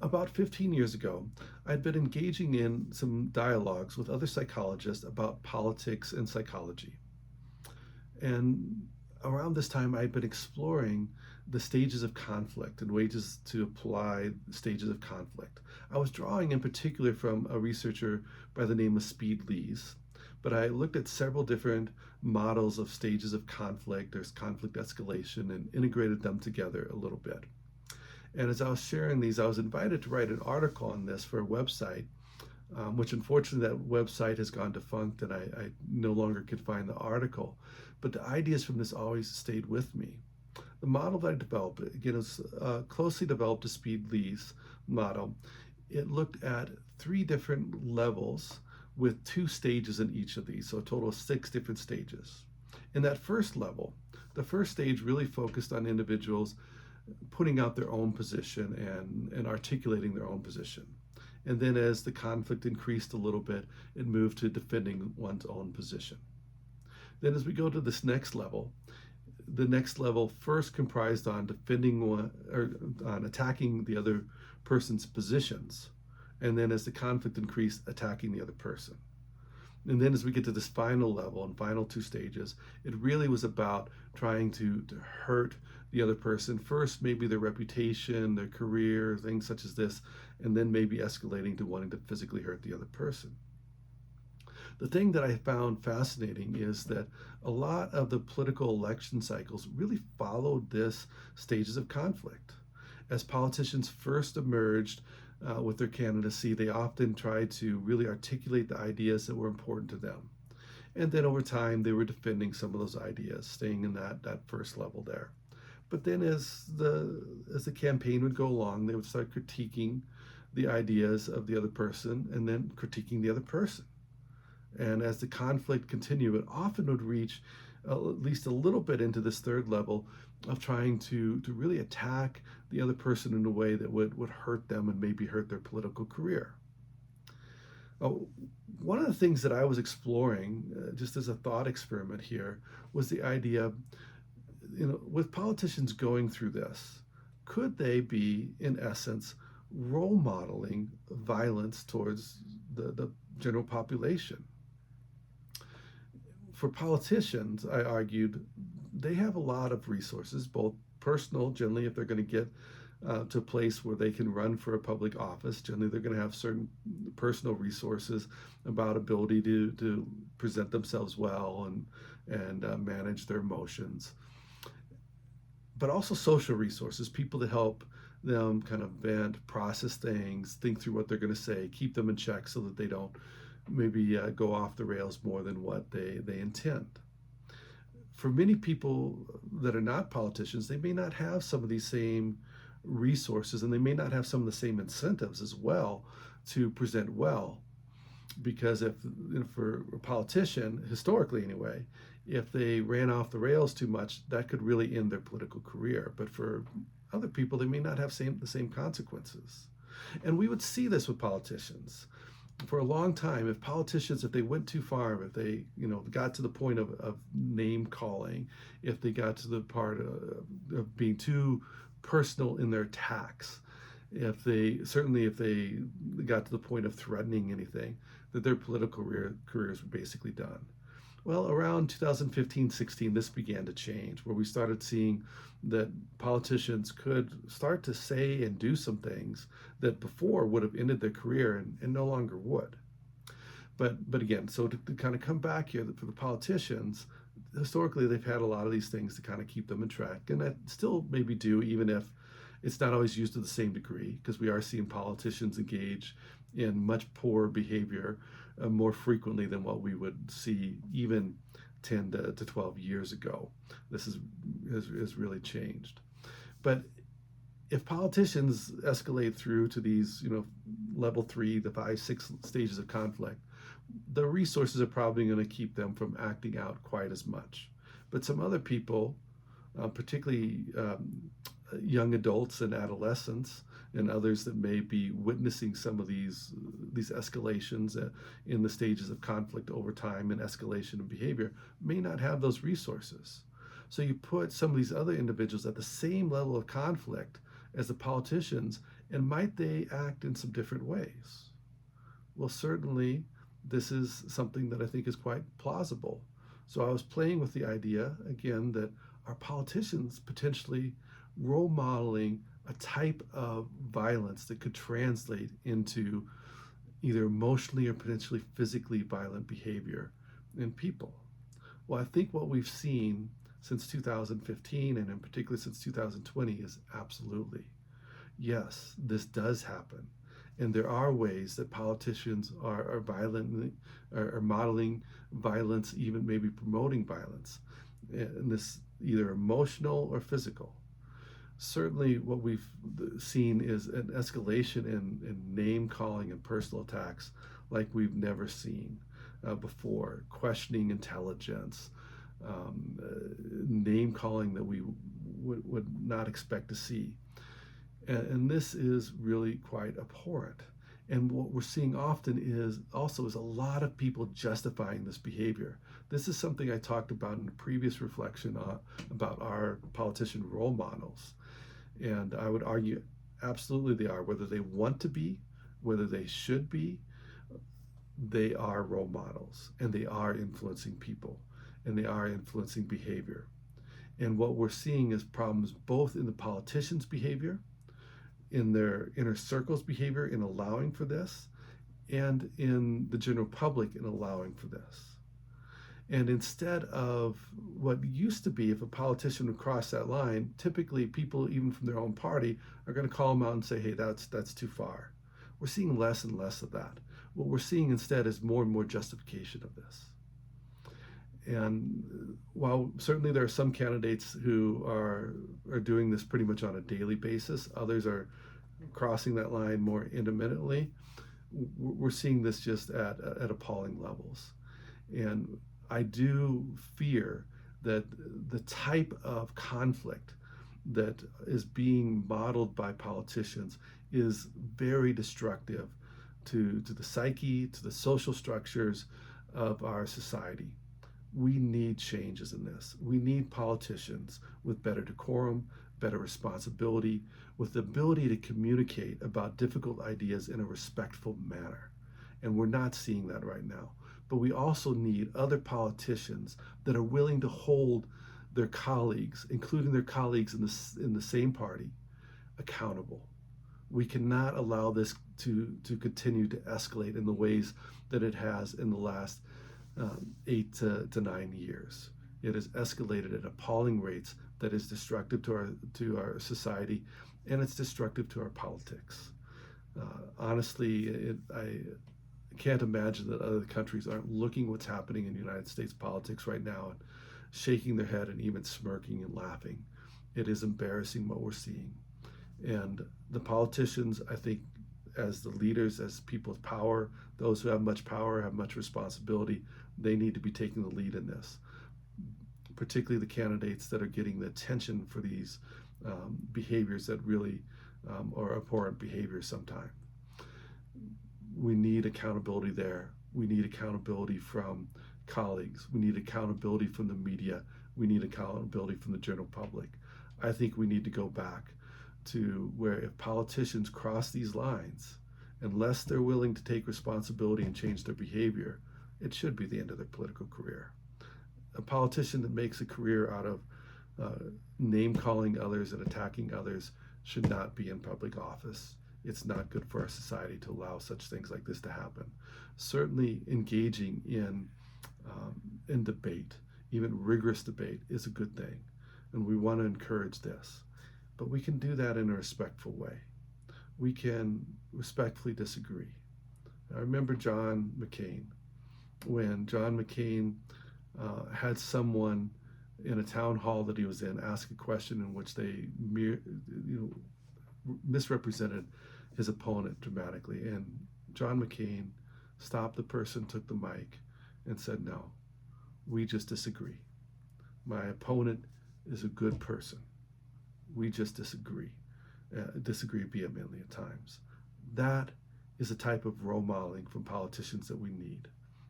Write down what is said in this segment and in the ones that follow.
About 15 years ago, I'd been engaging in some dialogues with other psychologists about politics and psychology. And around this time, I'd been exploring the stages of conflict and ways to apply stages of conflict. I was drawing in particular from a researcher by the name of Speed Lees, but I looked at several different models of stages of conflict. There's conflict escalation and integrated them together a little bit. And as I was sharing these, I was invited to write an article on this for a website, which unfortunately that website has gone defunct and I no longer could find the article. But the ideas from this always stayed with me. The model that I developed, again, is closely developed to Speed Lee's model. It looked at three different levels with two stages in each of these, so a total of six different stages. In that first level, the first stage really focused on individuals putting out their own position and articulating their own position. And then as the conflict increased a little bit, it moved to defending one's own position. Then as we go to this next level, the next level first comprised on defending one or on attacking the other person's positions. And then as the conflict increased, attacking the other person. And then as we get to this final level and final two stages, it really was about trying to hurt the other person. First, maybe their reputation, their career, things such as this, and then maybe escalating to wanting to physically hurt the other person. The thing that I found fascinating is that a lot of the political election cycles really followed this stages of conflict. As politicians first emerged with their candidacy, they often tried to really articulate the ideas that were important to them. And then over time, they were defending some of those ideas, staying in that first level there. But then as the campaign would go along, they would start critiquing the ideas of the other person and then critiquing the other person. And as the conflict continued, it often would reach at least a little bit into this third level of trying to really attack the other person in a way that would hurt them and maybe hurt their political career. One of the things that I was exploring, just as a thought experiment here, was the idea, with politicians going through this, could they be, in essence, role modeling violence towards the general population? For politicians, I argued, they have a lot of resources, both personal, generally, if they're going to get to a place where they can run for a public office. Generally, they're going to have certain personal resources about ability to present themselves well and manage their emotions. But also social resources, people to help them kind of vent, process things, think through what they're going to say, keep them in check so that they don't maybe go off the rails more than what they intend. For many people that are not politicians, they may not have some of these same resources and they may not have some of the same incentives as well to present well. Because if, for a politician, historically anyway, if they ran off the rails too much, that could really end their political career. But for other people, they may not have the same consequences. And we would see this with politicians. For a long time, if they went too far, if they got to the point of name calling, if they got to the part of being too personal in their attacks, if they got to the point of threatening anything, that their political careers were basically done. Well, around 2015-16, this began to change, where we started seeing that politicians could start to say and do some things that before would have ended their career and no longer would. But again, so to kind of come back here, for the politicians, historically they've had a lot of these things to kind of keep them in track, and that still maybe do, even if it's not always used to the same degree, because we are seeing politicians engage in much poorer behavior more frequently than what we would see even 10 to 12 years ago. This has really changed. But if politicians escalate through to these, level 3, the 5, 6 stages of conflict, the resources are probably going to keep them from acting out quite as much. But some other people, particularly young adults and adolescents and others that may be witnessing some of these escalations in the stages of conflict over time and escalation of behavior, may not have those resources. So you put some of these other individuals at the same level of conflict as the politicians, And might they act in some different ways? Well, certainly, this is something that I think is quite plausible. So I was playing with the idea, again, that our politicians potentially role modeling a type of violence that could translate into either emotionally or potentially physically violent behavior in people. Well, I think what we've seen since 2015 and in particular since 2020 is absolutely yes, this does happen. And there are ways that politicians are violently, are modeling violence, even maybe promoting violence, and this either emotional or physical. Certainly, what we've seen is an escalation in name calling and personal attacks like we've never seen before, questioning intelligence, name calling that we would not expect to see. And this is really quite abhorrent. And what we're seeing often is a lot of people justifying this behavior. This is something I talked about in a previous reflection about our politician role models. And I would argue absolutely they are, whether they want to be, whether they should be, they are role models and they are influencing people and they are influencing behavior. And what we're seeing is problems both in the politicians' behavior, in their inner circles behavior in allowing for this, and in the general public in allowing for this. And instead of what used to be, if a politician would cross that line, typically people, even from their own party, are going to call them out and say, hey, that's too far. We're seeing less and less of that. What we're seeing instead is more and more justification of this. And while certainly there are some candidates who are doing this pretty much on a daily basis, others are crossing that line more intermittently. We're seeing this just at appalling levels. And I do fear that the type of conflict that is being modeled by politicians is very destructive to the psyche, to the social structures of our society. We need changes in this. We need politicians with better decorum, better responsibility, with the ability to communicate about difficult ideas in a respectful manner. And we're not seeing that right now. But we also need other politicians that are willing to hold their colleagues, including their colleagues in the same party, accountable. We cannot allow this to continue to escalate in the ways that it has in the last 8 to 9 years. It has escalated at appalling rates that is destructive to our society, and it's destructive to our politics. Honestly, I can't imagine that other countries aren't looking what's happening in United States politics right now and shaking their head and even smirking and laughing. It is embarrassing what we're seeing. And the politicians, I think, as the leaders, as people with power, those who have much power, have much responsibility, they need to be taking the lead in this, particularly the candidates that are getting the attention for these behaviors that really are abhorrent behaviors sometimes. We need accountability there. We need accountability from colleagues. We need accountability from the media. We need accountability from the general public. I think we need to go back to where if politicians cross these lines, unless they're willing to take responsibility and change their behavior, it should be the end of their political career. A politician that makes a career out of name calling others and attacking others should not be in public office. It's not good for our society to allow such things like this to happen. Certainly engaging in debate, even rigorous debate, is a good thing. And we want to encourage this. But we can do that in a respectful way. We can respectfully disagree. I remember John McCain, when John McCain had someone in a town hall that he was in ask a question in which they misrepresented his opponent dramatically. And John McCain stopped the person, took the mic, and said, no, we just disagree. My opponent is a good person. We just disagree vehemently at times. That is a type of role modeling from politicians that we need.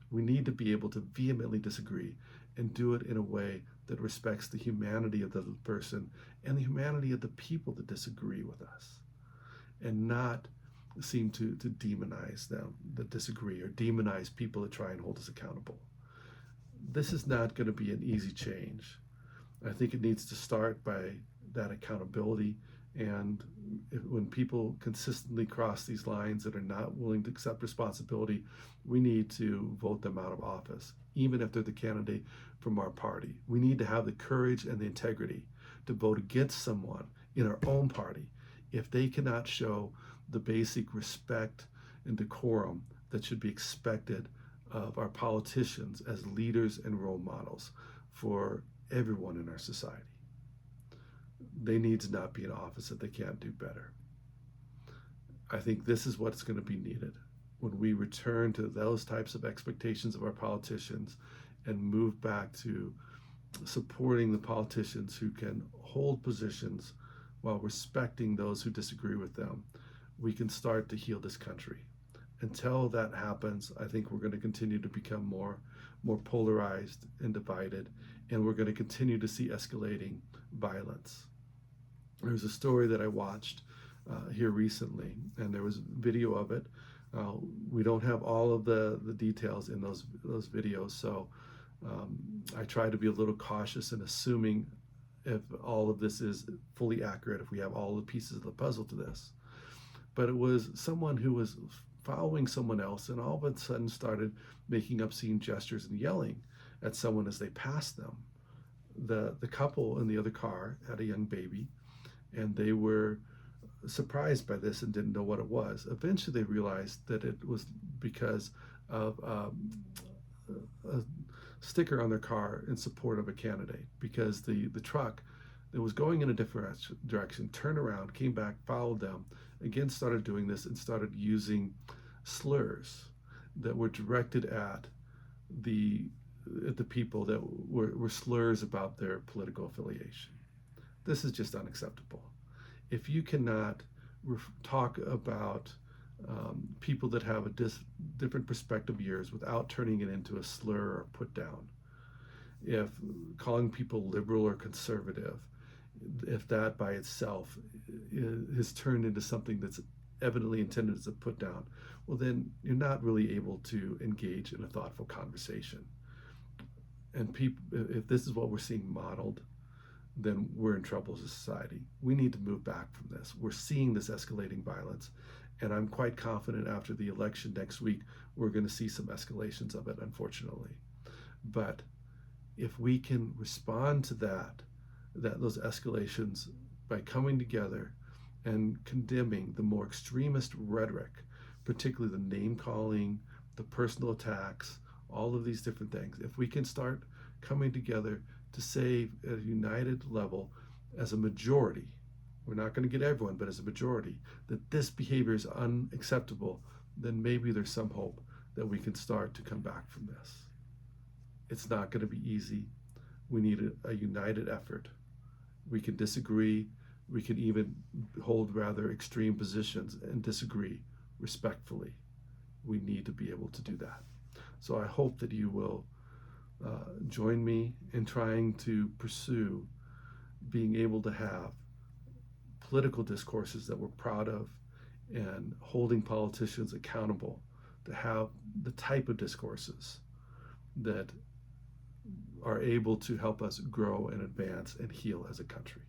We need to be able to vehemently disagree and do it in a way that respects the humanity of the person and the humanity of the people that disagree with us. and not seem to demonize them that disagree or demonize people that try and hold us accountable. This is not going to be an easy change. I think it needs to start by that accountability. And when people consistently cross these lines that are not willing to accept responsibility, we need to vote them out of office, even if they're the candidate from our party. We need to have the courage and the integrity to vote against someone in our own party if they cannot show the basic respect and decorum that should be expected of our politicians as leaders and role models for everyone in our society. They need to not be in office if they can't do better. I think this is what's going to be needed when we return to those types of expectations of our politicians and move back to supporting the politicians who can hold positions while respecting those who disagree with them. We can start to heal this country. Until that happens, I think we're going to continue to become more polarized and divided, and we're going to continue to see escalating violence. There was a story that I watched here recently, and there was video of it. We don't have all of the details in those videos, so I try to be a little cautious in assuming if all of this is fully accurate, if we have all the pieces of the puzzle to this. But it was someone who was following someone else and all of a sudden started making obscene gestures and yelling at someone as they passed them. The couple in the other car had a young baby, and they were surprised by this and didn't know what it was. Eventually they realized that it was because of a sticker on their car in support of a candidate, because the truck that was going in a different direction turned around, came back, followed them, again started doing this and started using slurs that were directed at the people that were slurs about their political affiliation. This is just unacceptable. If you cannot talk about people that have a different perspective of yours without turning it into a slur or put down, if calling people liberal or conservative, if that by itself has turned into something that's evidently intended as a put down, well, then you're not really able to engage in a thoughtful conversation. And if this is what we're seeing modeled, then we're in trouble as a society. We need to move back from this. We're seeing this escalating violence, and I'm quite confident after the election next week, we're going to see some escalations of it, unfortunately. But if we can respond to those escalations by coming together and condemning the more extremist rhetoric, particularly the name calling, the personal attacks, all of these different things, if we can start coming together to say at a united level as a majority, we're not going to get everyone, but as a majority, that this behavior is unacceptable, then maybe there's some hope that we can start to come back from this. It's not going to be easy. We need a united effort. We can disagree. We can even hold rather extreme positions and disagree respectfully. We need to be able to do that. So I hope that you will join me in trying to pursue being able to have political discourses that we're proud of and holding politicians accountable to have the type of discourses that are able to help us grow and advance and heal as a country.